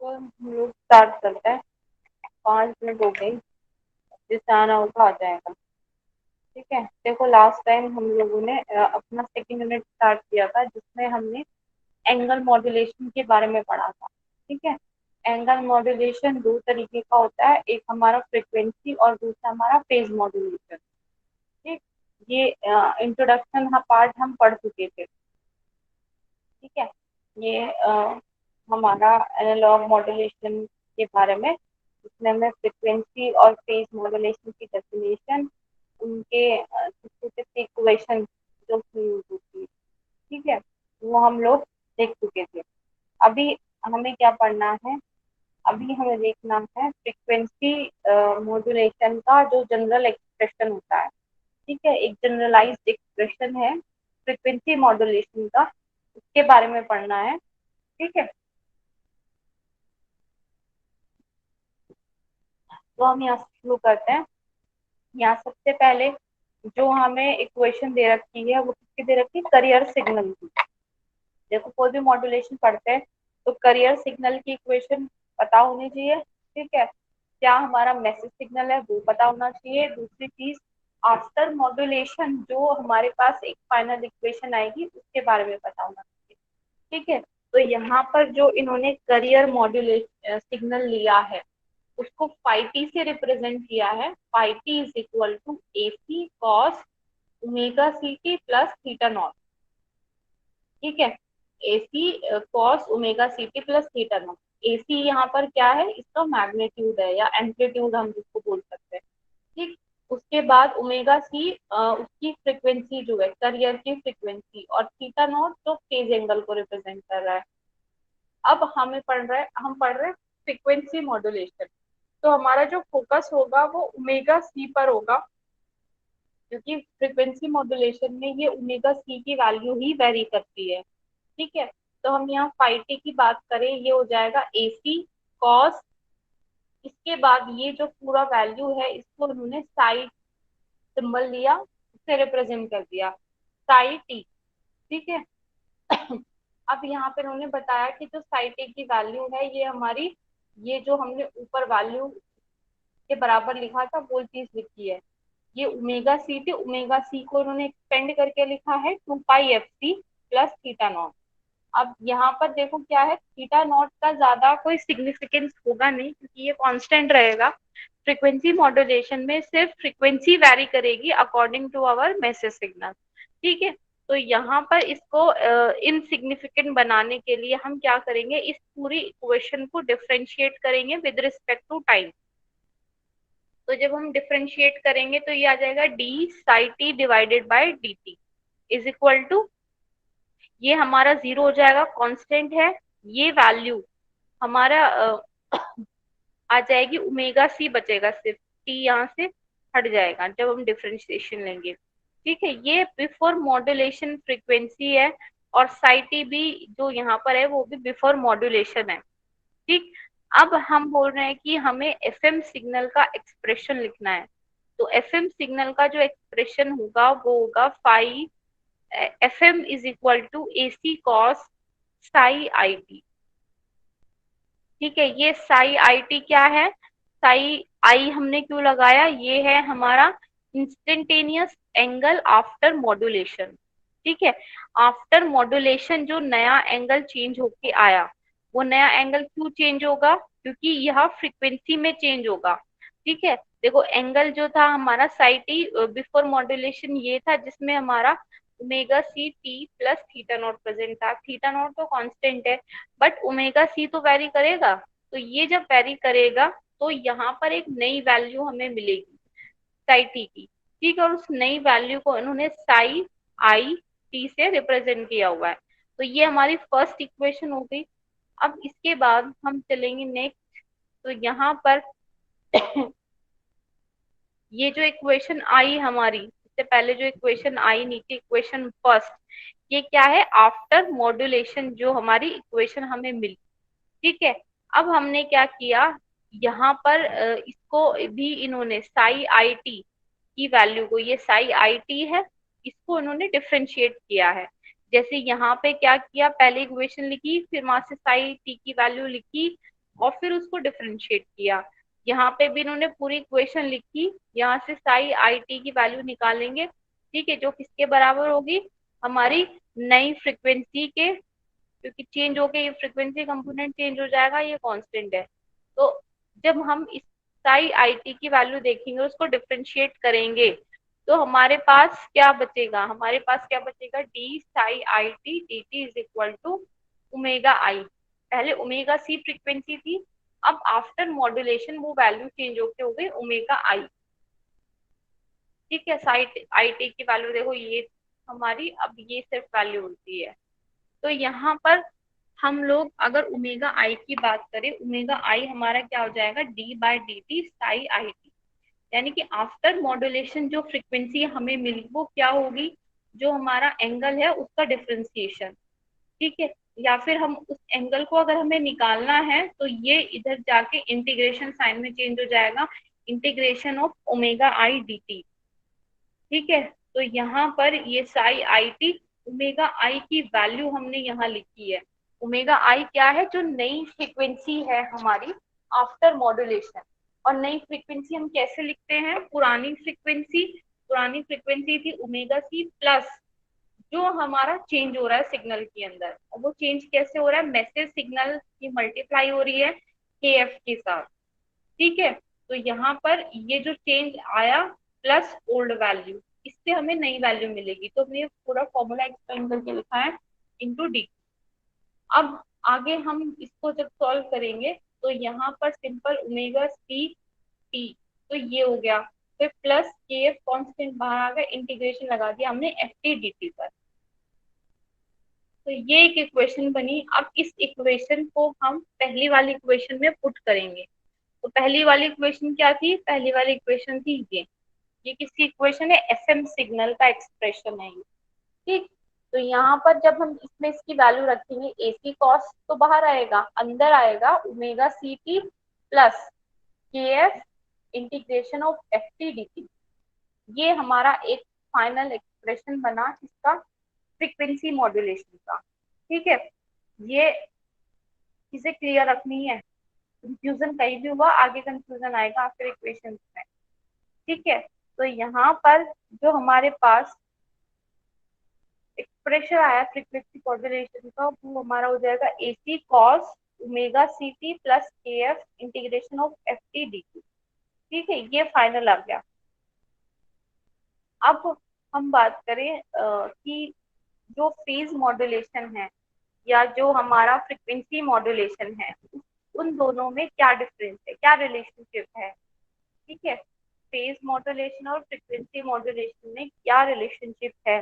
तो हम लोग स्टार्ट करते हैं। 5 मिनट हो गई, जिससे आना होगा आ जाएगा। ठीक है, देखो लास्ट टाइम हम लोगों ने अपना सेकंड यूनिट स्टार्ट किया था, जिसमें हमने एंगल मॉड्यूलेशन के बारे में पढ़ा था। ठीक है, एंगल मॉड्यूलेशन दो तरीके का होता है, एक हमारा फ्रिक्वेंसी और दूसरा हमारा फेज मॉड्यूलेशन। ठीक, ये इंट्रोडक्शन पार्ट हम पढ़ चुके थे। ठीक है, ये हमारा एनालॉग मॉड्यूलेशन के बारे में, जिसमें हमें फ्रिक्वेंसी और फेज मॉड्यूलेशन की डेफिनेशन, उनके स्पेसिफिक इक्वेशन जो यूज होती है, ठीक है, वो हम लोग देख चुके थे। अभी हमें क्या पढ़ना है? अभी हमें देखना है फ्रिक्वेंसी मॉड्यूलेशन का जो जनरल एक्सप्रेशन होता है। ठीक है, एक जनरलाइज्ड एक्सप्रेशन है फ्रिक्वेंसी मॉड्यूलेशन का, उसके बारे में पढ़ना है। ठीक है, तो हम यहाँ से शुरू करते हैं। यहाँ सबसे पहले जो हमें इक्वेशन दे रखी है वो किसकी दे रखी है? करियर सिग्नल की। देखो कोई भी मॉड्यूलेशन पढ़ते हैं तो करियर सिग्नल की इक्वेशन पता होनी चाहिए। ठीक है, क्या हमारा मैसेज सिग्नल है वो पता होना चाहिए। दूसरी चीज, आफ्टर मॉड्यूलेशन जो हमारे पास एक फाइनल इक्वेशन आएगी उसके बारे में पता होना चाहिए। ठीक है, तो यहाँ पर जो इन्होंने करियर मॉड्यूलेशन सिग्नल लिया है उसको फाई टी से रिप्रेजेंट किया है। Phi T is equal to A C cos omega C T plus theta naught. ठीक है, A C cos omega C T plus theta naught. A C यहाँ पर क्या है? इसका मैग्नीट्यूड है या एम्पलीट्यूड हम जिसको बोल सकते हैं। ठीक, उसके बाद ओमेगा सी उसकी फ्रिक्वेंसी जो है, करियर की फ्रिक्वेंसी, और थीटा नॉट जो फेज एंगल को रिप्रेजेंट कर रहा है। अब हम पढ़ रहे हैं फ्रिक्वेंसी मॉड्यूलेशन। तो हमारा जो फोकस होगा वो ओमेगा सी पर होगा, क्योंकि फ्रिक्वेंसी मॉड्यूलेशन में ये ओमेगा सी की वैल्यू ही वेरी करती है। ठीक है, तो हम यहाँ फाई टी की बात करें, ये हो जाएगा ए सी कॉस, इसके बाद ये जो पूरा वैल्यू है इसको उन्होंने साई सिंबल लिया, उससे रिप्रेजेंट कर दिया साई टी। ठीक है, अब यहाँ पे उन्होंने बताया कि जो साई टी की वैल्यू है ये हमारी, ये जो हमने ऊपर वैल्यू के बराबर लिखा था वो चीज लिखी है। ये ओमेगा सी थी, ओमेगा सी को उन्होंने एक्सपेंड करके लिखा है 2 pi F C plus theta naught. अब यहाँ पर देखो क्या है, थीटा नॉट का ज्यादा कोई सिग्निफिकेंस होगा नहीं क्योंकि ये कांस्टेंट रहेगा। फ्रीक्वेंसी मॉड्यूलेशन में सिर्फ फ्रीक्वेंसी वैरी करेगी according to our message signal. ठीक है, तो यहाँ पर इसको इनसिग्निफिकेंट बनाने के लिए हम क्या करेंगे, इस पूरी इक्वेशन को डिफरेंशिएट करेंगे विद रिस्पेक्ट टू टाइम। तो जब हम डिफरेंशिएट करेंगे तो ये आ जाएगा D psi T divided by D T is equal to, ये हमारा जीरो हो जाएगा, कांस्टेंट है। ये वैल्यू हमारा आ जाएगी, ओमेगा सी बचेगा, सिर्फ टी यहाँ से हट जाएगा जब हम डिफरेंशिएशन लेंगे। ठीक है, ये बिफोर मॉड्यूलेशन फ्रीक्वेंसी है, और साई टी भी जो यहाँ पर है वो भी बिफोर मॉड्यूलेशन है। ठीक, अब हम बोल रहे हैं कि हमें एफएम सिग्नल का एक्सप्रेशन लिखना है। तो एफएम सिग्नल का जो एक्सप्रेशन होगा वो होगा phi FM is equal to A C cos psi I T. ठीक है, ये साई आई टी क्या है? साई आई हमने क्यों लगाया? ये है हमारा इंस्टेंटेनियस एंगल आफ्टर मॉड्यूलेशन। ठीक है, आफ्टर मॉड्यूलेशन जो नया एंगल चेंज होके आया, वो नया एंगल क्यों चेंज होगा? क्योंकि यह फ्रीक्वेंसी में चेंज होगा। ठीक है, देखो एंगल जो था हमारा साई टी बिफोर मॉड्यूलेशन ये था, जिसमें हमारा omega C T plus theta not present था। थीटा नॉट तो कांस्टेंट है, बट ओमेगा सी तो वैरी करेगा। तो ये जब वैरी करेगा तो यहाँ पर एक नई वैल्यू हमें मिलेगी साई टी की। ठीक है, और उस नई वैल्यू को इन्होंने साई आई टी से रिप्रेजेंट किया हुआ है। तो ये हमारी फर्स्ट इक्वेशन हो गई। अब इसके बाद हम चलेंगे नेक्स्ट। तो यहाँ पर ये जो इक्वेशन आई हमारी, इससे पहले जो इक्वेशन आई नीचे, इक्वेशन फर्स्ट, ये क्या है? आफ्टर मॉड्यूलेशन जो हमारी इक्वेशन हमें मिली। ठीक है, अब हमने क्या किया, यहाँ पर इसको भी इन्होंने साई आई टी की वैल्यू को, ये साई आई टी है, इसको इन्होंने डिफ्रेंशिएट किया है। जैसे यहाँ पे क्या किया, पहले इक्वेशन लिखी, फिर वहां से साई टी की वैल्यू लिखी, और फिर उसको डिफरेंशिएट किया। यहाँ पे भी इन्होंने पूरी इक्वेशन लिखी, यहाँ से साई आई टी की वैल्यू निकालेंगे, ठीक है, जो किसके बराबर होगी, हमारी नई फ्रीक्वेंसी के, क्योंकि चेंज होके ये फ्रीक्वेंसी कंपोनेंट चेंज हो जाएगा, ये कांस्टेंट है। तो जब हम इस साई आई टी की वैल्यू देखेंगे, उसको डिफरेंशिएट करेंगे, तो हमारे पास क्या बचेगा, हमारे पास क्या बचेगा, D psi I T D T is equal to omega I. पहले ओमेगा सी फ्रीक्वेंसी थी, अब आफ्टर मॉड्यूलेशन वो वैल्यू चेंज होके हो गई ओमेगा आई। ठीक है, साई आई टी की वैल्यू देखो ये हमारी, अब ये सिर्फ वैल्यू होती है। तो यहाँ पर हम लोग अगर ओमेगा आई की बात करें, ओमेगा आई हमारा क्या हो जाएगा, D by D T psi I T, यानी कि आफ्टर मॉड्यूलेशन जो फ्रीक्वेंसी हमें मिली वो क्या होगी, जो हमारा एंगल है उसका डिफरेंशिएशन। ठीक है, या फिर हम उस एंगल को अगर हमें निकालना है तो ये इधर जाके इंटीग्रेशन साइन में चेंज हो जाएगा, integration of omega I D T. ठीक है, तो यहाँ पर ये साई आई टी, ओमेगा आई की वैल्यू हमने यहाँ लिखी है। ओमेगा आई क्या है, जो नई फ्रीक्वेंसी है हमारी आफ्टर मॉड्यूलेशन। और नई फ्रीक्वेंसी हम कैसे लिखते हैं, पुरानी फ्रीक्वेंसी थी ओमेगा सी प्लस, जो हमारा चेंज हो रहा है सिग्नल के अंदर, और वो चेंज कैसे हो रहा है, मैसेज सिग्नल की मल्टीप्लाई हो रही है के एफ के साथ। ठीक है, तो यहाँ पर ये जो चेंज आया प्लस ओल्ड वैल्यू, इससे हमें नई वैल्यू मिलेगी। तो हमने पूरा फॉर्मूला एक्सप्लेन करके लिखा है इंटू डी। अब आगे हम इसको जब सॉल्व करेंगे तो यहाँ पर सिंपल ओमेगा सी टी, तो ये हो गया, फिर प्लस के एफ कॉन्स्टेंट बाहर आ गया, इंटीग्रेशन लगा दिया हमने एफ टी डी टी पर। तो ये एक इक्वेशन बनी। अब इस इक्वेशन को हम पहली वाली इक्वेशन में पुट करेंगे। तो पहली वाली इक्वेशन क्या थी, पहली वाली इक्वेशन थी ये किसकी इक्वेशन है, एफएम सिग्नल का एक्सप्रेशन है ये। ठीक, तो यहाँ पर जब हम इसमें इसकी वैल्यू रखेंगे, एसी कॉस तो बाहर आएगा, अंदर आएगा omega C T plus K F integration of F T D T. ये हमारा एक फाइनल एक्सप्रेशन बना इसका फ्रीक्वेंसी मॉड्यूलेशन का। ठीक है, ये चीजें क्लियर रखनी है, कंफ्यूजन कहीं भी हुआ आगे कंफ्यूजन आएगा आफ्टर इक्वेशन में। ठीक है, तो यहाँ पर जो हमारे पास एक्सप्रेशन आया फ्रीक्वेंसी मॉड्यूलेशन का, वो हमारा हो जाएगा A C cos omega C T plus K F integration of F T D T. ठीक है, ये फाइनल आ गया। अब हम बात करें कि जो फेज मॉड्यूलेशन है या जो हमारा फ्रीक्वेंसी मॉड्यूलेशन है, उन दोनों में क्या डिफरेंस है, क्या रिलेशनशिप है। ठीक है, फेज मॉड्यूलेशन और फ्रीक्वेंसी मॉड्यूलेशन में क्या रिलेशनशिप है,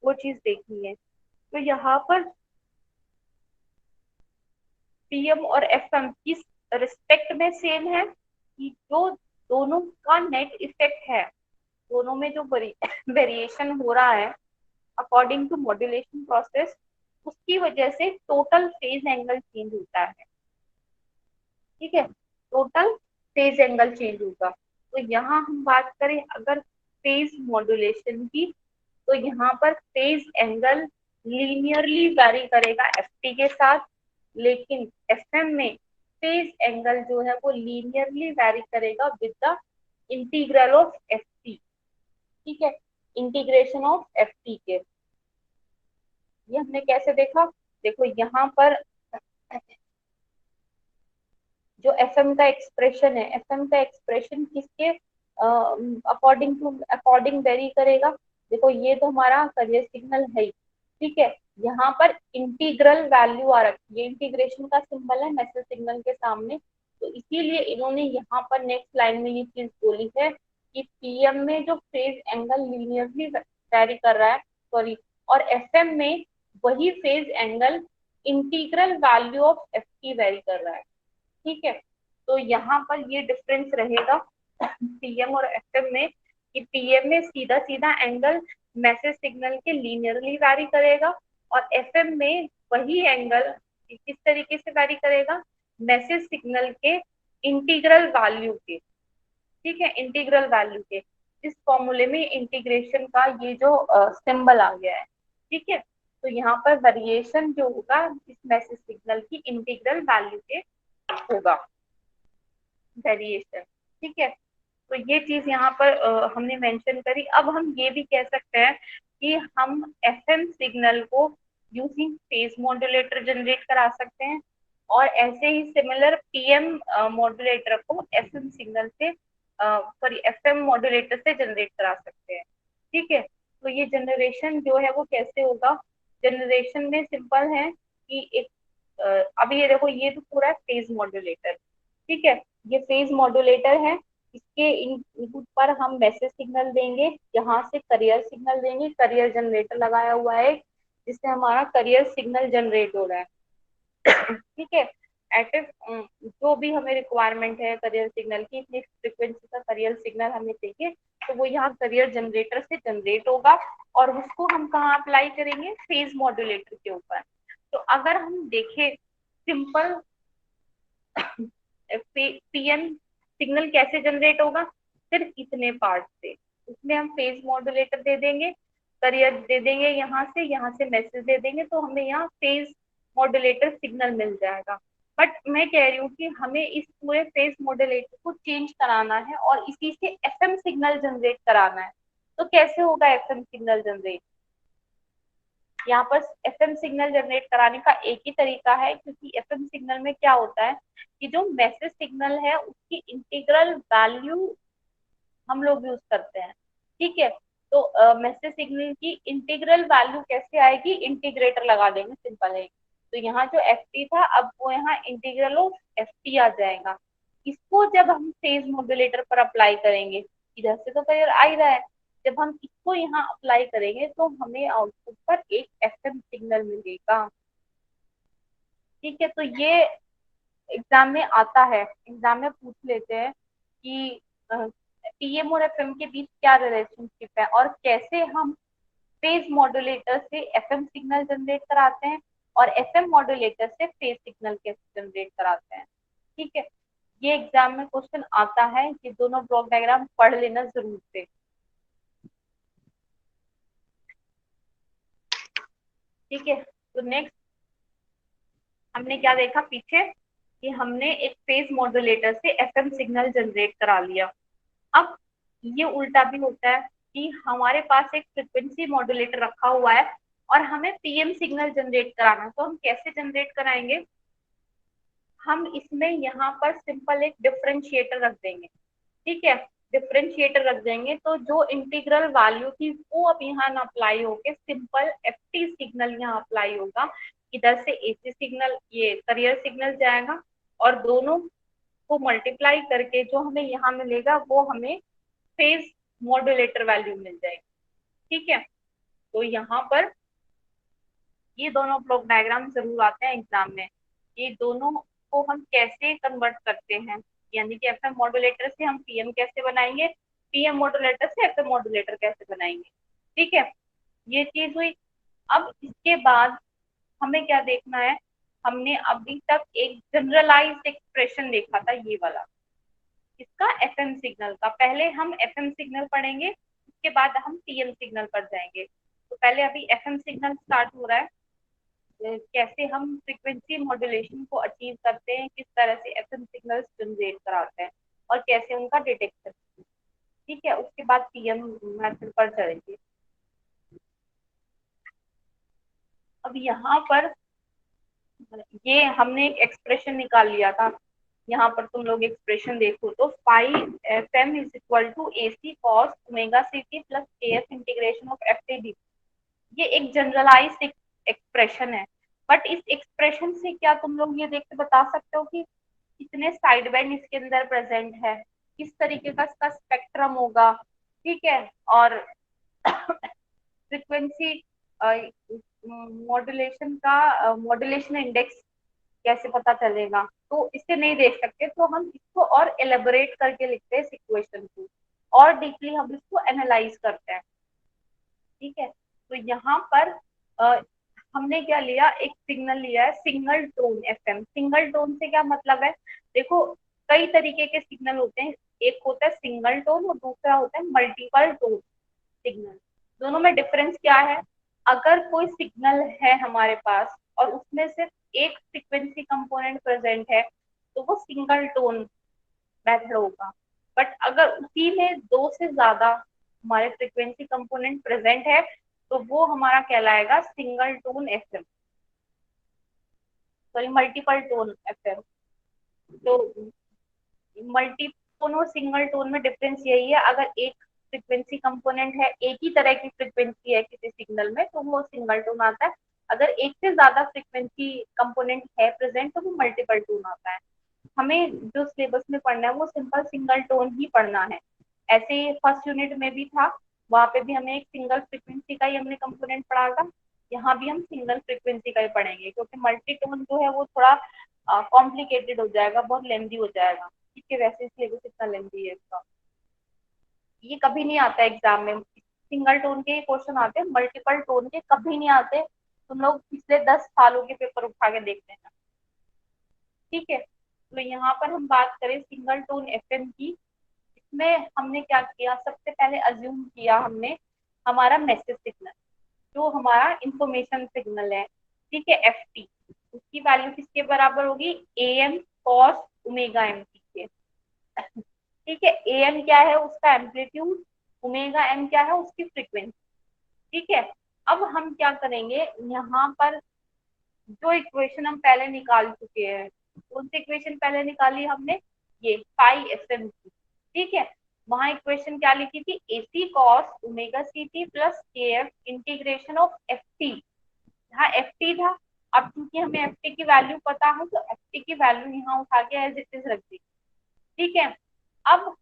वो चीज देखनी है। तो यहाँ पर पीएम और एफएम किस रिस्पेक्ट में सेम है, कि जो दोनों का नेट इफेक्ट है, दोनों में जो वेरिएशन हो रहा है अकॉर्डिंग टू मॉड्यूलेशन प्रोसेस, उसकी वजह से टोटल फेज एंगल चेंज होता है। ठीक है, टोटल फेज एंगल चेंज होगा। तो यहाँ हम बात करें अगर फेज मॉड्यूलेशन की, तो यहाँ पर फेज एंगल लीनियरली वैरी करेगा एफटी के साथ, लेकिन एफएम में फेज एंगल जो है वो लीनियरली वैरी करेगा with the integral of FT. ठीक है, इंटीग्रेशन ऑफ एफटी के, ये हमने कैसे देखा, देखो यहाँ पर जो एफएम का एक्सप्रेशन है, एफएम का एक्सप्रेशन किसके अकॉर्डिंग वेरी करेगा, देखो ये तो हमारा करियर सिग्नल है ही। ठीक है, यहाँ पर इंटीग्रल वैल्यू आ रखी है, इंटीग्रेशन का सिंबल है मैसेज सिग्नल के सामने, तो इसीलिए इन्होंने यहाँ पर नेक्स्ट लाइन में ये चीज बोली है कि पीएम में जो फेज एंगल लीनियरली वेरी कर रहा है, सॉरी, और एफएम में वही phase angle integral value of F की वेरी कर रहा है। ठीक है, तो यहाँ पर ये डिफरेंस रहेगा पीएम और एफएम में, कि पीएम में सीधा सीधा एंगल मैसेज सिग्नल के लीनियरली वैरी करेगा, और एफएम में वही एंगल किस तरीके से वैरी करेगा, मैसेज सिग्नल के इंटीग्रल वैल्यू के। ठीक है, इंटीग्रल वैल्यू के, इस फॉर्मूले में इंटीग्रेशन का ये जो सिंबल आ गया है। ठीक है, तो यहाँ पर वेरिएशन जो होगा इस मैसेज सिग्नल की इंटीग्रल वैल्यू के होगा वेरिएशन। ठीक है, तो ये चीज यहाँ पर हमने मेंशन करी। अब हम ये भी कह सकते हैं कि हम एफएम सिग्नल को यूजिंग फेज मॉड्यूलेटर जनरेट करा सकते हैं, और ऐसे ही सिमिलर पीएम मॉड्यूलेटर को एफएम सिग्नल से सॉरी एफएम मॉड्यूलेटर से जनरेट करा सकते हैं। ठीक है, तो ये जनरेशन जो है वो कैसे होगा? जनरेशन में सिंपल है कि एक अभी ये देखो, ये तो पूरा फेज मॉड्यूलेटर। ठीक है, ये फेज मॉड्यूलेटर है। इसके इनपुट पर हम मैसेज सिग्नल देंगे, यहाँ से करियर सिग्नल देंगे। करियर जनरेटर लगाया हुआ है जिससे हमारा करियर सिग्नल जनरेट हो रहा है। ठीक है, एट जो भी हमें रिक्वायरमेंट है करियर सिग्नल की, इतनी फ्रिक्वेंसी का करियर सिग्नल हमें चाहिए, तो वो यहाँ करियर जनरेटर से जनरेट होगा, और उसको हम कहाँ अप्लाई करेंगे? फेज मॉड्यूलेटर के ऊपर। तो अगर हम देखें सिंपल पीएम सिग्नल कैसे जनरेट होगा? सिर्फ इतने पार्ट से। उसमें हम फेज मॉड्यूलेटर दे देंगे, करियर दे देंगे, यहाँ से मैसेज दे देंगे, तो हमें यहाँ फेज मॉड्यूलेटर सिग्नल मिल जाएगा। बट मैं कह रही हूँ कि हमें इस पूरे फेज मॉड्यूलेटर को चेंज कराना है और इसी से एफएम सिग्नल जनरेट कराना है। तो कैसे होगा एफएम सिग्नल जनरेट? यहाँ पर एफएम सिग्नल जनरेट कराने का एक ही तरीका है, क्योंकि एफएम सिग्नल में क्या होता है कि जो मैसेज सिग्नल है उसकी इंटीग्रल वैल्यू हम लोग यूज करते हैं। ठीक है, तो मैसेज सिग्नल की इंटीग्रल वैल्यू कैसे आएगी? इंटीग्रेटर लगा देंगे, सिंपल है। तो यहाँ जो एफ टी था, अब वो यहाँ इंटीग्रल ऑफ एफ टी आ जाएगा। इसको जब हम फेज मॉड्यूलेटर पर अप्लाई करेंगे, इधर से तो क्लियर आ ही रहा है, जब हम इसको यहाँ अप्लाई करेंगे तो हमें आउटपुट पर एक एफएम सिग्नल मिलेगा। ठीक है, तो ये एग्जाम में आता है, एग्जाम में पूछ लेते हैं कि पीएम और एफएम के बीच क्या रिलेशनशिप है, और कैसे हम फेज मॉड्यूलेटर से एफएम सिग्नल जनरेट कराते हैं, और एफएम मॉड्यूलेटर से फेज सिग्नल कैसे जनरेट कराते हैं। ठीक है, ये एग्जाम में क्वेश्चन आता है। ये दोनों ब्लॉक डायग्राम पढ़ लेना जरूर से। ठीक है, तो नेक्स्ट हमने क्या देखा पीछे, कि हमने एक फेज मॉड्यूलेटर से एफएम सिग्नल जनरेट करा लिया। अब ये उल्टा भी होता है कि हमारे पास एक फ्रिक्वेंसी मॉड्यूलेटर रखा हुआ है और हमें पीएम सिग्नल जनरेट कराना है। तो हम कैसे जनरेट कराएंगे? हम इसमें यहाँ पर सिंपल एक डिफरेंशिएटर रख देंगे। ठीक है, डिफरेंशिएटर रख देंगे तो जो इंटीग्रल वैल्यू थी वो अब यहाँ ना अप्लाई होके सिंपल एफटी सिग्नल यहाँ अप्लाई होगा। इधर से एसी सिग्नल, ये करियर सिग्नल जाएगा, और दोनों को मल्टीप्लाई करके जो हमें यहाँ मिलेगा वो हमें फेज मॉड्यूलेटर वैल्यू मिल जाएगी। ठीक है, तो यहाँ पर ये दोनों ब्लॉक डायग्राम जरूर आते हैं एग्जाम में। ये दोनों को हम कैसे कन्वर्ट करते हैं, यानी कि एफएम मॉड्यूलेटर से हम पीएम कैसे बनाएंगे, पीएम मॉड्यूलेटर से एफएम मॉड्यूलेटर कैसे बनाएंगे। ठीक है, ये चीज हुई। अब इसके बाद हमें क्या देखना है? हमने अभी तक एक जनरलाइज्ड एक्सप्रेशन देखा था, ये वाला, इसका एफएम सिग्नल का। पहले हम एफएम सिग्नल पढ़ेंगे, उसके बाद हम पीएम सिग्नल पर जाएंगे। तो पहले अभी एफएम सिग्नल स्टार्ट हो रहा है, कैसे हम फ्रीक्वेंसी मॉड्यूलेशन को अचीव करते हैं, किस तरह से एफएम सिग्नल्स जनरेट कराते हैं, और कैसे उनका डिटेक्शन। ठीक है, उसके बाद पीएम मेथड पर चलेंगे। अब यहाँ पर ये हमने एक एक्सप्रेशन निकाल लिया था, यहाँ पर तुम लोग एक्सप्रेशन देखो तो five F M is equal to A C cos omega C T plus K F integration of F T D. ये एक जनरलाइज्ड एक्सप्रेशन है, बट इस एक्सप्रेशन से क्या तुम लोग ये देख के बता सकते हो कि कितने साइड बैंड इसके अंदर प्रेजेंट है, किस तरीके का इसका स्पेक्ट्रम होगा। ठीक है, और फ्रिक्वेंसी मॉड्यूलेशन का मॉड्यूलेशन इंडेक्स कैसे पता चलेगा? तो इससे नहीं देख सकते, तो हम इसको और एलेबोरेट करके लिखते हैं इस इक्वेशन को, और डीपली हम इसको एनालाइज करते हैं। ठीक है, तो यहाँ पर हमने क्या लिया, एक सिग्नल लिया है single tone FM. Single tone से क्या मतलब है? देखो, कई तरीके के सिग्नल होते हैं, एक होता है सिंगल टोन और दूसरा होता है मल्टीपल टोन सिग्नल। दोनों में डिफरेंस क्या है? अगर कोई सिग्नल है हमारे पास और उसमें सिर्फ एक फ्रीक्वेंसी कंपोनेंट प्रेजेंट है, तो वो सिंगल टोन मेथड होगा। बट अगर उसी में दो से ज्यादा हमारे फ्रीक्वेंसी कंपोनेंट प्रेजेंट है तो वो हमारा कहलाएगा single tone FM, sorry multiple tone FM. तो मल्टी टोन और सिंगल टोन में डिफरेंस यही है, अगर एक फ्रीक्वेंसी कंपोनेंट है, एक ही तरह की फ्रीक्वेंसी है किसी सिग्नल में तो वो सिंगल टोन आता है, अगर एक से ज्यादा फ्रीक्वेंसी कंपोनेंट है प्रेजेंट तो वो मल्टीपल टोन आता है। हमें जो सिलेबस में पढ़ना है वो सिंपल सिंगल टोन ही पढ़ना है। ऐसे ही फर्स्ट यूनिट में भी था, वहां पे भी हमें एक सिंगल फ्रीक्वेंसी का ही हमने कंपोनेंट पढ़ा था, यहाँ भी हम सिंगल फ्रीक्वेंसी का ही पढ़ेंगे, क्योंकि मल्टी टोन जो है वो थोड़ा कॉम्प्लिकेटेड हो जाएगा, बहुत लेंदी हो जाएगा। ठीक है, वैसे सिलेबस इतना लेंदी है इसका, ये कभी नहीं आता एग्जाम में। सिंगल टोन के क्वेश्चन आते हैं, मल्टीपल टोन के कभी नहीं आते। तुम लोग पिछले 10 सालों के पेपर उठा के देख लेना। ठीक है, तो यहाँ पर हम बात करें सिंगल टोन एफएम की। इसमें हमने क्या किया, सबसे पहले अज्यूम किया हमने हमारा मैसेज सिग्नल, जो हमारा इंफॉर्मेशन सिग्नल है, ठीक है, एफ टी, उसकी वैल्यू किसके बराबर होगी, A M cos omega M T के। ठीक है, ए एम क्या है, उसका एम्पलीट्यूड, ओमेगा एम क्या है, उसकी फ्रीक्वेंसी। ठीक है, अब हम क्या करेंगे, यहाँ पर जो इक्वेशन हम पहले निकाल चुके हैं, कौन सी इक्वेशन पहले निकाली हमने, ये फाई एफ एम की। ठीक है, वहां इक्वेशन क्या लिखी थी, A C cos omega C T plus K F integration of F T, यहाँ एफ टी था। अब क्योंकि हमें एफ टी की वैल्यू पता है तो एफ टी की वैल्यू यहाँ उठा के एज इट इज रख दी। ठीक है, अब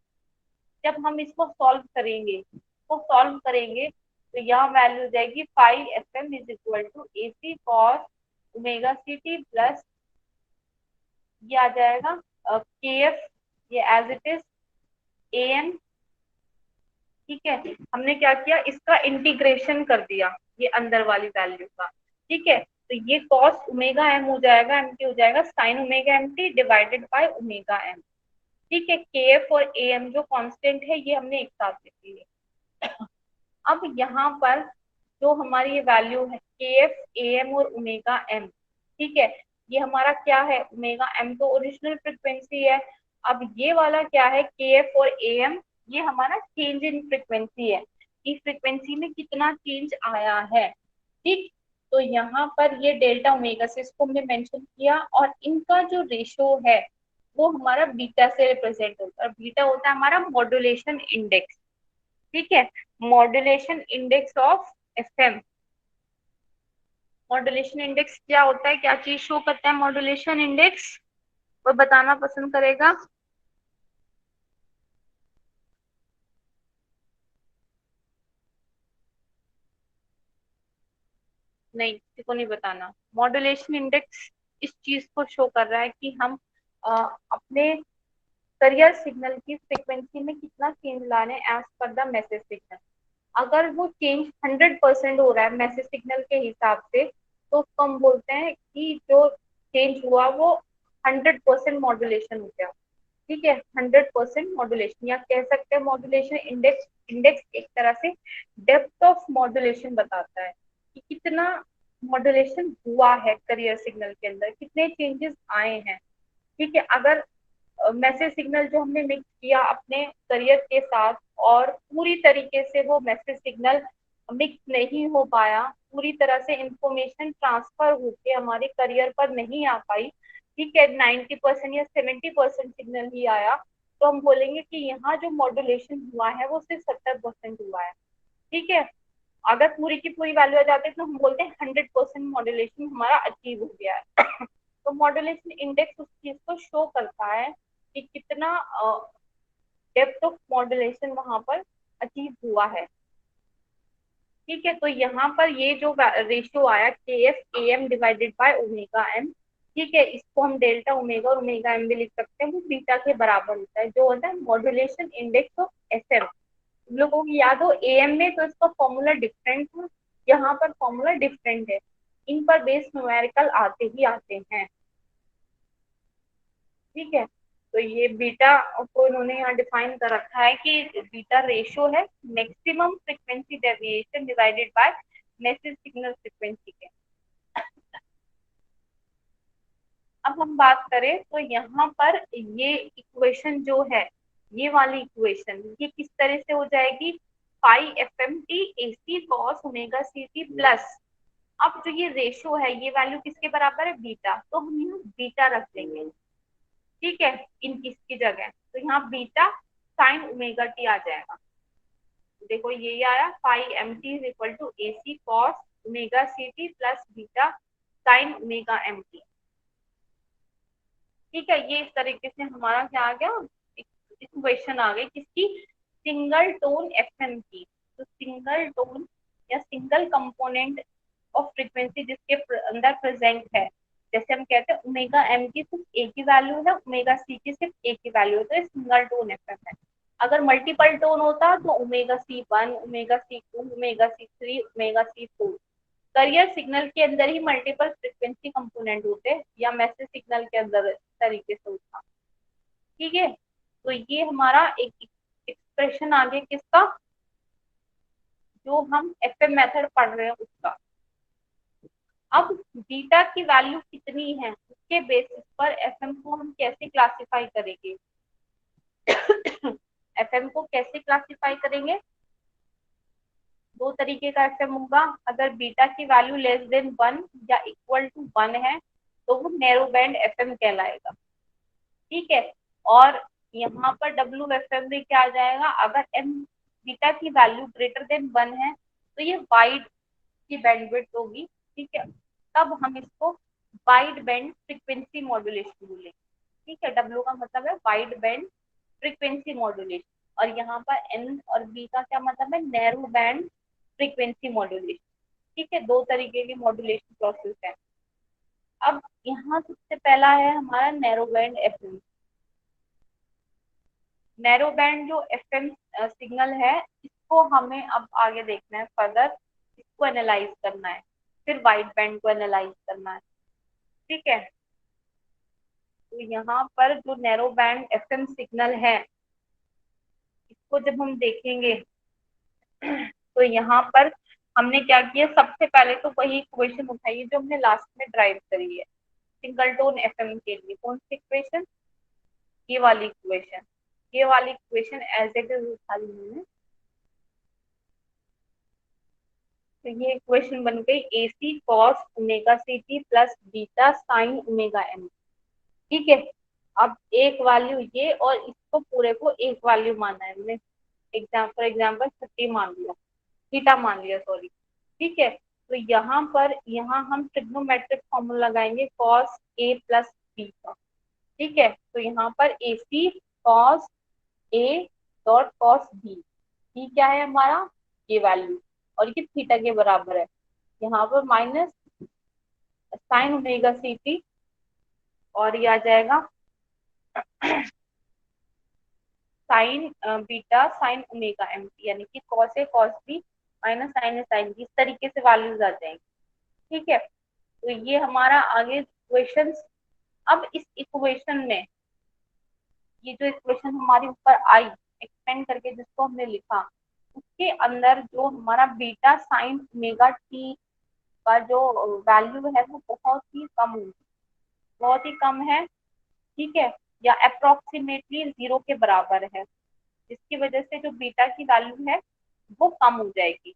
जब हम इसको सॉल्व करेंगे, तो यहाँ वैल्यू हो जाएगी phi F M is equal to A C cos omega C T plus ये आ जाएगा के एफ, ये as it is A M. ठीक है, हमने क्या किया, इसका इंटीग्रेशन कर दिया ये अंदर वाली वैल्यू का। ठीक है, तो ये कॉस ओमेगा एम हो जाएगा, एम टी हो जाएगा sine omega M T divided by omega M. ठीक है, के एफ और ए एम जो कांस्टेंट है ये हमने एक साथ लिख लिए। अब यहाँ पर जो हमारी ये वैल्यू है के एफ ए एम और ओमेगा एम, ठीक है, ये हमारा क्या है, ओमेगा एम तो ओरिजिनल फ्रिक्वेंसी है। अब ये वाला क्या है, के एफ और ए एम, ये हमारा चेंज इन फ्रिक्वेंसी है, इस फ्रिक्वेंसी में कितना चेंज आया है। ठीक, तो यहाँ पर ये डेल्टा ओमेगा से इसको हमने मेंशन किया, और इनका जो रेशो है वो हमारा बीटा से रिप्रेजेंट होता है, और बीटा होता है हमारा मॉड्यूलेशन इंडेक्स। ठीक है, modulation index of FM. Modulation index क्या होता है, क्या चीज शो करता है मॉड्यूलेशन इंडेक्स, वो बताना पसंद करेगा। नहीं, किसी को नहीं बताना। मॉड्यूलेशन इंडेक्स इस चीज को शो कर रहा है कि हम अपने करियर सिग्नल की फ्रीक्वेंसी में कितना चेंज ला रहे हैं as per the message signal. अगर वो चेंज 100% हो रहा है मैसेज सिग्नल के हिसाब से, तो उसको हम बोलते हैं कि जो चेंज हुआ वो 100% मॉड्यूलेशन हो गया। ठीक है, 100% मॉड्यूलेशन, या कह सकते हैं मॉड्यूलेशन इंडेक्स। इंडेक्स एक तरह से डेप्थ ऑफ मॉड्यूलेशन बताता है कि कितना मॉड्यूलेशन हुआ है करियर सिग्नल के अंदर, कितने चेंजेस आए हैं। ठीक है, अगर मैसेज सिग्नल जो हमने मिक्स किया अपने करियर के साथ और पूरी तरीके से वो मैसेज सिग्नल मिक्स नहीं हो पाया, पूरी तरह से इंफॉर्मेशन ट्रांसफर होके हमारे करियर पर नहीं आ पाई, ठीक है, 90% या 70% सिग्नल ही आया, तो हम बोलेंगे कि यहाँ जो मॉड्यूलेशन हुआ है वो सिर्फ 70% हुआ है। ठीक है, अगर पूरी की पूरी वैल्यू आ जाती है तो हम बोलते हैं 100% मॉड्यूलेशन हमारा अचीव हो गया है। तो मॉड्यूलेशन इंडेक्स उस चीज को शो करता है कि कितना डेप्थ ऑफ मॉड्यूलेशन वहां पर अचीव हुआ है। ठीक है, तो यहाँ पर ये जो रेशियो आया K F A M divided by omega M, ठीक है, इसको हम डेल्टा ओमेगा और ओमेगा एम भी लिख सकते हैं, वो बीटा के बराबर होता है, जो होता है modulation index of F M. लोगों को याद हो ए एम में तो इसका फॉर्मूला डिफरेंट है, यहाँ पर फॉर्मूला डिफरेंट है, इन पर बेस न्यूमेरिकल आते ही आते हैं। ठीक है, तो ये बीटा को इन्होंने यहाँ डिफाइन कर रखा है कि बीटा रेशियो है maximum frequency deviation divided by message signal frequency के। अब हम बात करें तो यहाँ पर ये इक्वेशन जो है, ये वाली इक्वेशन ये किस तरह से हो जाएगी, phi F M T A C cos omega C T plus, अब जो ये रेशो है ये वैल्यू किसके बराबर है, बीटा, तो हम यहाँ बीटा रख देंगे, ठीक है, इन किसकी जगह, तो यहाँ बीटा साइन ओमेगा टी आ जाएगा। देखो ये आया phi M T is equal to A C cos omega C T plus beta sine omega M T, ठीक है। ये इस तरीके से हमारा क्या आ गया, इक्वेशन आ गई किसकी, सिंगल टोन एफएम की। तो सिंगल टोन या सिंगल कंपोनेंट ऑफ फ्रीक्वेंसी जिसके अंदर प्रेजेंट है, जैसे हम कहते हैं ओमेगा एम की सिर्फ एक ही वैल्यू है, ओमेगा सी की सिर्फ एक ही वैल्यू है, तो ये सिंगल टोन एफएम है। अगर मल्टीपल टोन होता तो omega C one, omega C two, omega C three, omega C four, carrier signal के अंदर ही मल्टीपल फ्रिक्वेंसी कंपोनेंट होते या मैसेज सिग्नल के अंदर तरीके से होता, ठीक है। तो ये हमारा एक एक्सप्रेशन आ गया किसका, जो हम एफएम मेथड पढ़ रहे हैं उसका। अब बीटा की वैल्यू कितनी है उसके बेसिस पर एफएम को हम कैसे क्लासिफाई करेंगे एफएम को कैसे क्लासिफाई करेंगे, दो तरीके का एफएम होगा। अगर बीटा की वैल्यू लेस देन 1 या इक्वल टू 1 है तो वो नैरो बैंड एफएम कहलाएगा, ठीक है। और यहाँ पर डब्ल्यू एफ एम में क्या आ जाएगा, अगर एम बीटा की वैल्यू ग्रेटर देन 1 है तो ये वाइड की बैंडविड्थ होगी, ठीक है, तब हम इसको वाइड बैंड फ्रीक्वेंसी मॉड्यूलेशन बोलेंगे, ठीक है। डब्ल्यू का मतलब है वाइड बैंड फ्रीक्वेंसी मॉड्यूलेशन, और यहाँ पर एन और बी का क्या मतलब है, नैरो बैंड फ्रीक्वेंसी मॉड्यूलेशन, ठीक है। दो तरीके की मॉड्यूलेशन प्रोसेस है। अब यहाँ सबसे पहला है हमारा narrow band FM. Narrow band जो एफएम सिग्नल है इसको हमें अब आगे देखना है फर्दर, इसको एनालाइज करना है, फिर वाइड बैंड को एनालाइज करना है, ठीक है। तो यहाँ पर जो नैरो बैंड एफएम सिग्नल है इसको जब हम देखेंगे तो यहाँ पर हमने क्या किया, सबसे पहले तो वही इक्वेशन उठाई है जो हमने लास्ट में ड्राइव करी है सिंगल टोन एफएम के लिए। कौन सी इक्वेशन, ये वाली इक्वेशन, ये वाली इक्वेशन एज इट इज उठा ली मैंने। तो ये इक्वेशन बन गई A C cos omega C T plus beta sine omega M, ठीक है। अब एक वैल्यू ये और इसको पूरे को एक वैल्यू माना है हमने, फॉर एग्जाम्पल 30 मान लिया, थीटा मान लिया, सॉरी, ठीक है। तो यहाँ पर यहाँ हम ट्रिग्नोमेट्रिक फॉर्मूला लगाएंगे कॉस ए प्लस बी का, ठीक है। तो यहाँ पर A C cos A dot cos B, B क्या है हमारा, ये वैल्यू, और ये थीटा के बराबर है, यहाँ पर minus sine omega C T, और ये आ जाएगा sine beta sine omega M T, यानी कि cos A cos B minus sine A sine B, इस तरीके से वैल्यूज आ जाएंगी, ठीक है। तो ये हमारा आगे इक्वेशन। अब इस इक्वेशन में ये जो इक्वेशन हमारी ऊपर आई एक्सपेंड करके जिसको हमने लिखा, उसके अंदर जो हमारा बीटा साइन ओमेगा टी का जो वैल्यू है वो बहुत ही कम होगी, बहुत ही कम है, ठीक है, या अप्रोक्सीमेटली 0 के बराबर है, जिसकी वजह से जो बीटा की वैल्यू है वो कम हो जाएगी,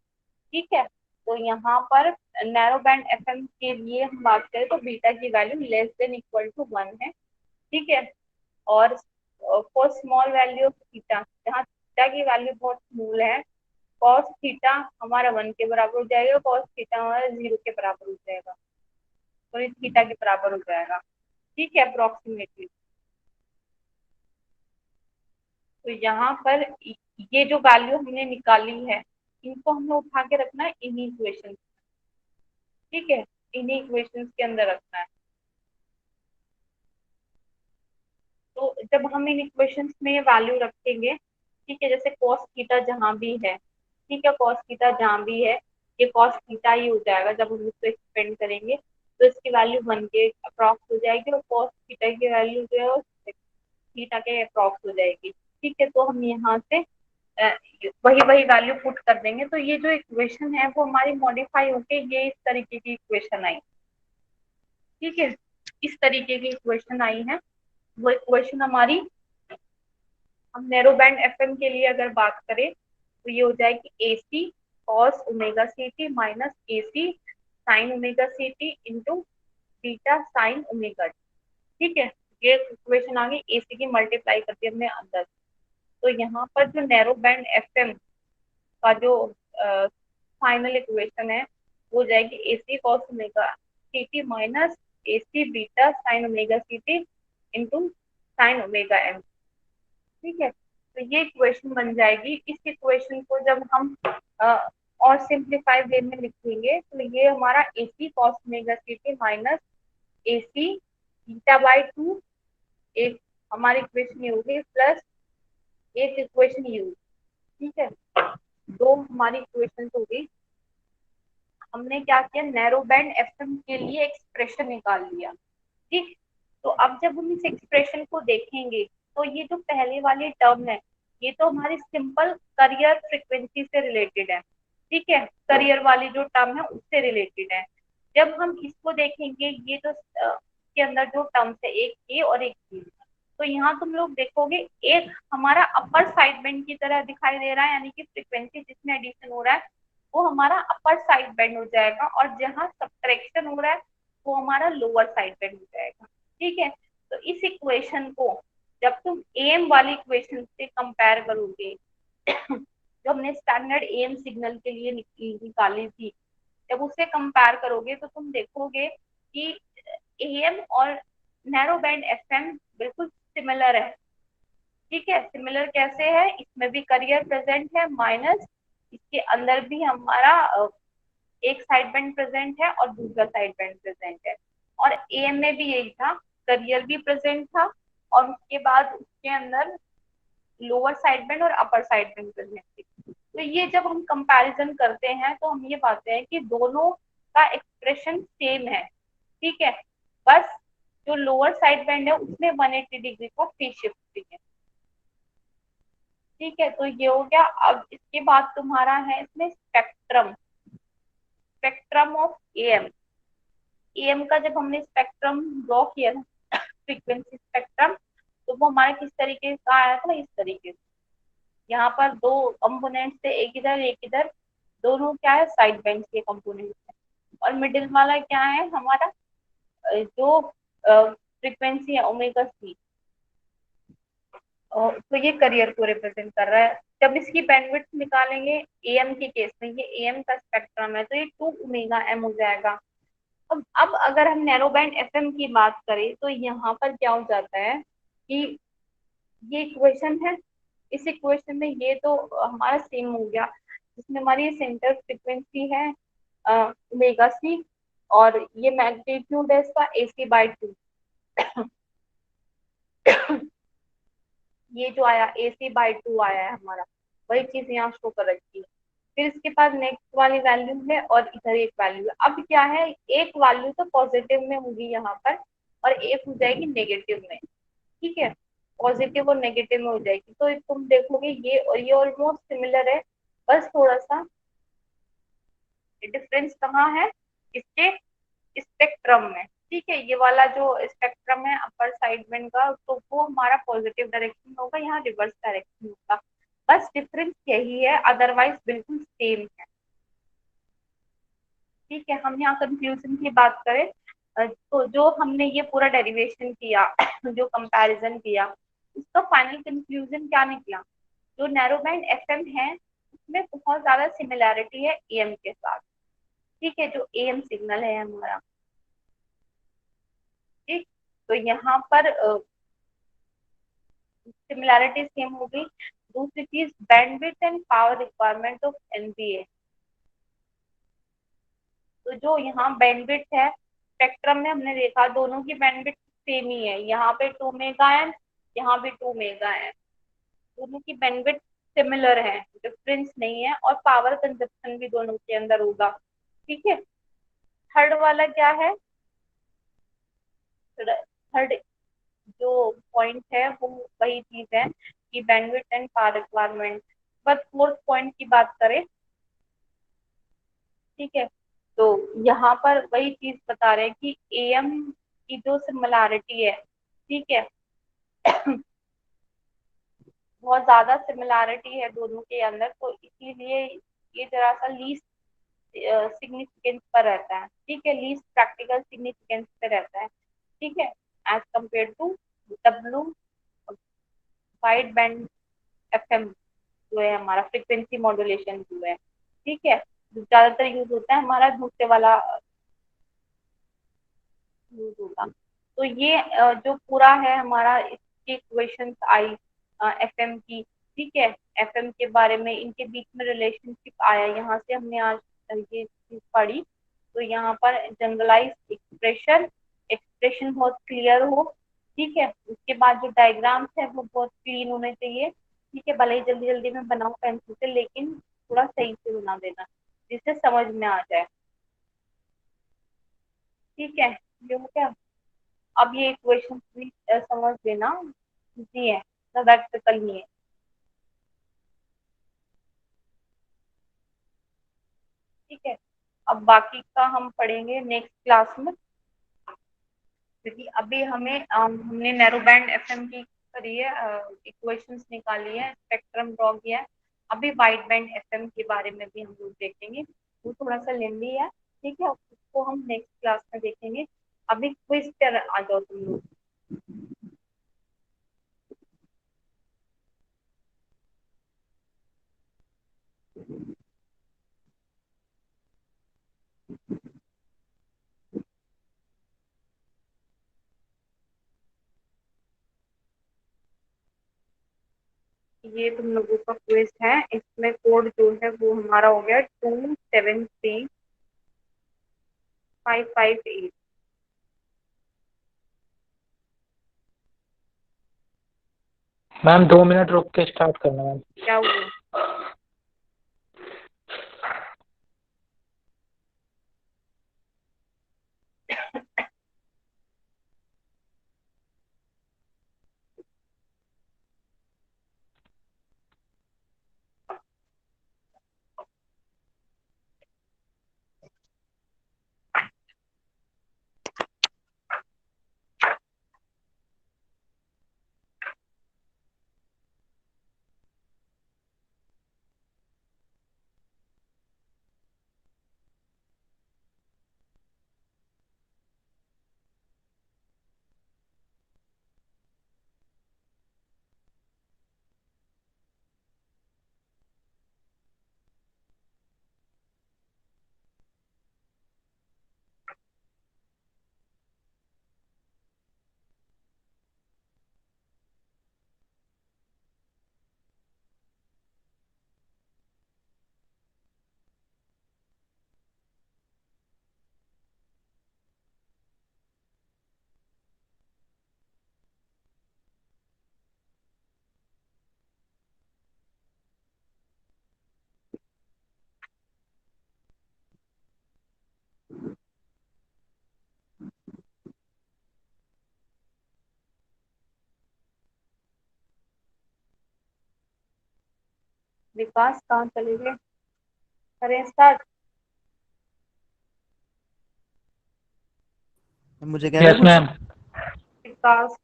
ठीक है। तो यहाँ पर नैरो बैंड एफएम के लिए हम बात करें तो बीटा की value less than equal to 1 है, ठीक है। और for small value of theta, जहाँ थीटा की वैल्यू बहुत स्मॉल है, कॉस थीटा हमारा 1 के बराबर हो जाएगा, कॉस थीटा हमारा 0 के बराबर हो जाएगा, तो ये थीटा के बराबर हो जाएगा, ठीक है, अप्रोक्सीमेटली। तो यहाँ पर ये जो वैल्यू हमने निकाली है इनको हमें उठा के रखना है इन्हीं इक्वेशन, ठीक है, इन्हीं इक्वेशन के अंदर रखना है। तो जब हम इन इक्वेशंस में ये वैल्यू रखेंगे, ठीक है, जैसे कॉस थीटा जहाँ भी है, ठीक है, कॉस थीटा जहाँ भी है ये कॉस थीटा ही हो जाएगा, जब हम इसको एक्सपेंड करेंगे तो इसकी वैल्यू 1 के अप्रॉक्स हो जाएगी, और कॉस थीटा की वैल्यू जो है वो थीटा के अप्रॉक्स हो जाएगी, ठीक है। तो हम यहाँ से वही वही वैल्यू पुट कर देंगे, तो ये जो इक्वेशन है वो हमारी मॉडिफाई होके ये इस तरीके की इक्वेशन आई, ठीक है। इस तरीके की इक्वेशन आई है। वो इक्वेशन हमारी, हम नैरो बैंड एफएम के लिए अगर बात करें तो ये हो जाएगी AC cos omega CT minus AC sin omega CT into beta sin omega T. ठीक है, ये इक्वेशन आ गई, AC की मल्टीप्लाई करके हमने अंदर। तो यहाँ पर जो नैरो बैंड एफएम का जो फाइनल इक्वेशन है वो हो जाएगी AC cos omega CT minus AC beta sin omega CT into sin omega m। ठीक है, तो ये इक्वेशन बन जाएगी। इस इक्वेशन को जब हम और सिंप्लीफाइड वे में लिखेंगे तो ये हमारा AC cos omega CT minus AC beta by 2, एक हमारी इक्वेशन ये होगी, प्लस एक इक्वेशन ये होगी। ठीक है, दो हमारी इक्वेशन होगी। हमने क्या किया, नैरो बैंड एफएम के लिए एक्सप्रेशन निकाल लिया। ठीक, तो अब जब हम इस एक्सप्रेशन को देखेंगे तो ये जो पहले वाली टर्म है ये तो हमारी सिंपल करियर फ्रीक्वेंसी से रिलेटेड है। ठीक है, करियर वाली जो टर्म है उससे रिलेटेड है। जब हम इसको देखेंगे, ये जो के अंदर जो टर्म्स है, एक ए और एक बी, तो यहाँ तुम लोग देखोगे एक हमारा अपर साइड बैंड की तरह दिखाई दे रहा है, यानी कि फ्रीक्वेंसी जिसमें एडिशन हो रहा है वो हमारा अपर साइड बैंड हो जाएगा, और जहाँ सब्ट्रैक्शन हो रहा है वो हमारा लोअर साइड बैंड हो जाएगा। ठीक है, तो इस इक्वेशन को जब तुम एम वाली इक्वेशन से कंपेयर करोगे जो हमने स्टैंडर्ड एम सिग्नल के लिए निकाली थी, जब उसे कंपेयर करोगे तो तुम देखोगे कि एम और नैरो बैंड एफएम बिल्कुल सिमिलर है। ठीक है, सिमिलर कैसे है, इसमें भी करियर प्रेजेंट है माइनस इसके अंदर भी हमारा एक साइड बैंड प्रेजेंट है और दूसरा साइड बैंड प्रेजेंट है। और एएम में भी यही था, करियर भी प्रेजेंट था और उसके बाद उसके अंदर लोअर साइड बैंड और अपर साइड बैंड प्रेजेंट थी। तो ये जब हम कंपैरिजन करते हैं तो हम ये पाते हैं कि दोनों का एक्सप्रेशन सेम है। ठीक है, बस जो लोअर साइड बैंड है उसमें 180 डिग्री का फेज शिफ्ट है। ठीक है, तो ये हो गया। अब इसके बाद तुम्हारा है इसमें spectrum, spectrum of am. Am का जब हमने स्पेक्ट्रम ड्रॉ किया था, फ्रीक्वेंसी स्पेक्ट्रम, तो वो हमारे किस तरीके का आया था, इस तरीके से। यहाँ पर दो कंपोनेंट थे, एक इधर एक इधर, दोनों क्या है, साइड बैंड के कंपोनेंट है। और मिडिल वाला क्या है हमारा, जो फ्रीक्वेंसी है ओमेगा सी, तो ये करियर को रिप्रेजेंट कर रहा है। जब इसकी बैंडविड्थ निकालेंगे एएम के केस में, ये एएम का स्पेक्ट्रम है तो ये 2 ओमेगा एम हो जाएगा। अब अगर हम नैरो बैंड एफएम की बात करें तो यहाँ पर क्या हो जाता है कि ये इक्वेशन है, इस इक्वेशन में ये तो हमारा सेम हो गया, जिसमें हमारी सेंटर फ्रीक्वेंसी है ओमेगा सी, और ये मैग्नीट्यूड है इसका AC/2। ये जो आया AC/2 आया है हमारा, वही चीज यहाँ शो कर रखी है। फिर इसके पास नेक्स्ट वाली वैल्यू है और इधर एक वैल्यू है। अब क्या है, एक वैल्यू तो पॉजिटिव में होगी यहाँ पर और एक हो जाएगी नेगेटिव में। ठीक है, पॉजिटिव और नेगेटिव में हो जाएगी, तो तुम देखोगे ये और ये ऑलमोस्ट सिमिलर है, बस थोड़ा सा डिफरेंस कहाँ है, इसके स्पेक्ट्रम में। ठीक है, ये वाला जो स्पेक्ट्रम है अपर साइड बैंड का, तो वो हमारा पॉजिटिव डायरेक्शन होगा, यहाँ रिवर्स डायरेक्शन होगा। बस डिफरेंस यही है, अदरवाइज बिल्कुल सेम है। ठीक है, हम यहाँ कंक्लूजन की बात करें तो जो हमने ये पूरा डेरिवेशन किया जो कंपैरिजन किया, उसका फाइनल कंक्लूजन क्या निकला, जो नैरो बैंड एफएम है उसमें बहुत ज्यादा सिमिलैरिटी है एएम के साथ। ठीक है, जो एएम सिग्नल है हमारा। ठीक, तो यहाँ पर सिमिलैरिटी सेम हो गई। दूसरी चीज, bandwidth and power requirement of NBA. तो जो यहाँ बैंडविड्थ है, स्पेक्ट्रम में हमने देखा दोनों की बैंडविड्थ सेम ही है, यहाँ पे 2 मेगा है, यहाँ भी 2 मेगा है, दोनों की बैंडविड्थ सिमिलर है, डिफरेंस नहीं है, और पावर कंजप्शन भी दोनों के अंदर होगा। ठीक है, थर्ड वाला क्या है, थर्ड जो पॉइंट है वो वही चीज है कि bandwidth and power requirement. But fourth point की बात करें, ठीक है, तो यहाँ पर वही चीज बता रहे हैं कि एएम की जो सिमिलैरिटी है, ठीक है, बहुत ज्यादा सिमिलैरिटी है दोनों के अंदर, तो इसीलिए ये जरा सा लीस्ट सिग्निफिकेंस पर रहता है, ठीक है, लीस्ट प्रैक्टिकल सिग्निफिकेंस पे रहता है, ठीक है, as compare to W wide band FM जो है हमारा फ्रिक्वेंसी मॉड्यूलेशन जो है, ठीक है, जो ज्यादातर यूज होता है हमारा दूसरे वाला यूज होगा। तो ये जो पूरा है हमारा इसकी इक्वेशंस आई एफएम की, ठीक है, एफएम के बारे में इनके बीच में रिलेशनशिप आया, यहाँ से हमने आज ये चीज पढ़ी। तो यहाँ पर जनरलाइज एक्सप्रेशन, एक्सप्रेशन बहुत क्लियर हो, ठीक है, उसके बाद जो डायग्राम्स है वो बहुत क्लीन होने चाहिए, ठीक है, भले ही जल्दी जल्दी में बनाओ पेंसिल से, लेकिन थोड़ा सही से बना देना जिससे समझ में आ जाए, ठीक है, ये हो गया। अब ये इक्वेशन भी समझ लेना, इजी है, ज्यादा डिफिकल्ट नहीं है, ठीक है। अब बाकी का हम पढ़ेंगे नेक्स्ट क्लास में, क्योंकि अभी हमें हमने नैरो बैंड एफएम की करी है, इक्वेशंस निकाली है, स्पेक्ट्रम ड्रॉ किया है। अभी वाइड बैंड एफएम के बारे में भी हम लोग देखेंगे, वो थोड़ा सा लेंदी है, ठीक है, उसको हम नेक्स्ट क्लास में देखेंगे। अभी क्विज पर आ जाओ तुम लोग। ये तुम लोगों का क्विज है, इसमें कोड जो है वो हमारा हो गया 273558। मैम 2 मिनट रुक के स्टार्ट करना मैम। क्या हुआ? विकास कहाँ चले गए? करें स्टार्ट? मुझे कह रहे यस हैं कुछ। मैम। विकास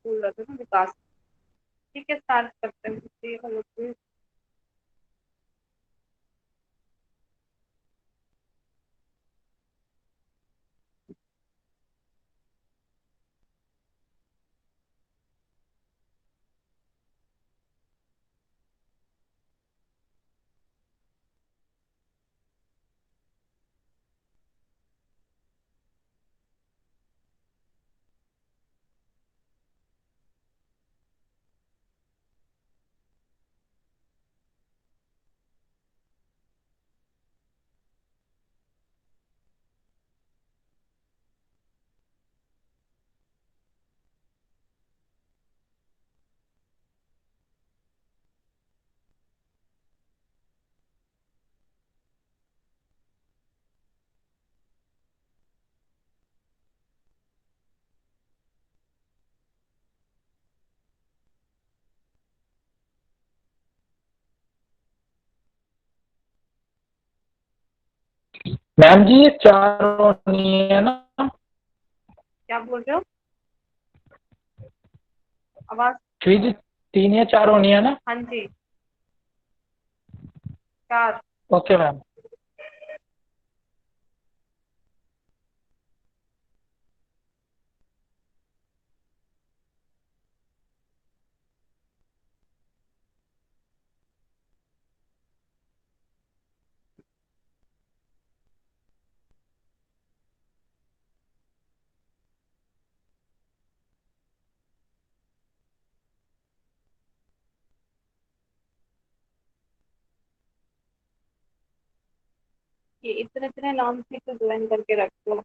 बोल रहे थे ना, विकास, ठीक है, स्टार्ट करते हैं, ठीक है। मैम जी ये चारों नहीं है ना? क्या बोल रहे हो? आवाज। जी 3 या 4 होनी है ना? हाँ जी, 4। Okay ma'am. ये इतने इतने नाम से तो ज्वाइन करके रख लो।